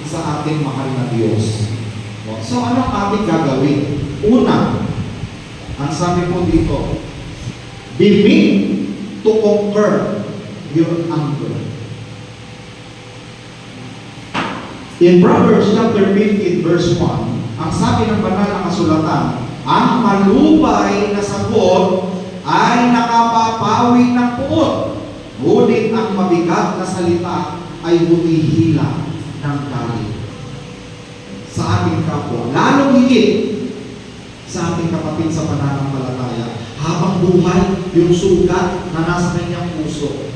sa ating mahal na Diyos. So, anong ating gagawin? Una, ang sabi po dito, begin to conquer your anger. In Proverbs chapter 15 verse 1, ang sabi ng banal na kasulatan, ang malubay na sagot ay nakapapawi ng puot, ngunit ang mabigat na salita ay humihila ng galit. Sa ating kapwa, lalong higit sa ating kapatid sa pananampalataya, habang buhay yung sugat na nasa kanyang puso.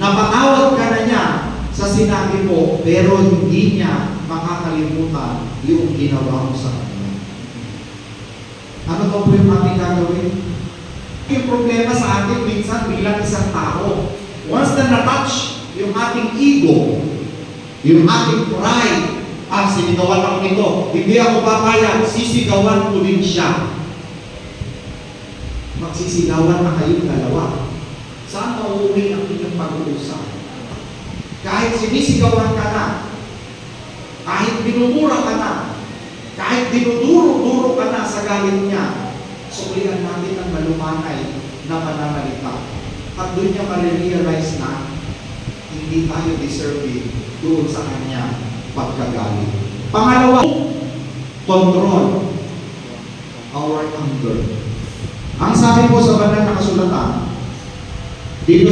Napatawad ka na niya sa sinabi mo, pero hindi niya makakalimutan yung ginawa mo sa kanya. Ano ba po yung ating gagawin? Yung problema sa atin minsan bilang isang tao, once na na-touch yung ating ego, yung ating pride, sinigawan ako nito, hindi ako papayag, sisigawan ko din siya. Magsisigawan na kayong dalawa. Saan mauuwi ang inyong pag-uusap? Kahit sinisigawan ka na, kahit binumura ka na, kahit dinuduro-duro ka na sa galit niya, suklihan natin ang malumanay na pananalita. At doon niya ma-realize na hindi tayo deserving doon sa kanya pagkagalit. Pangalawa, control our anger. Ang sabi po sa banal na kasulatan, dito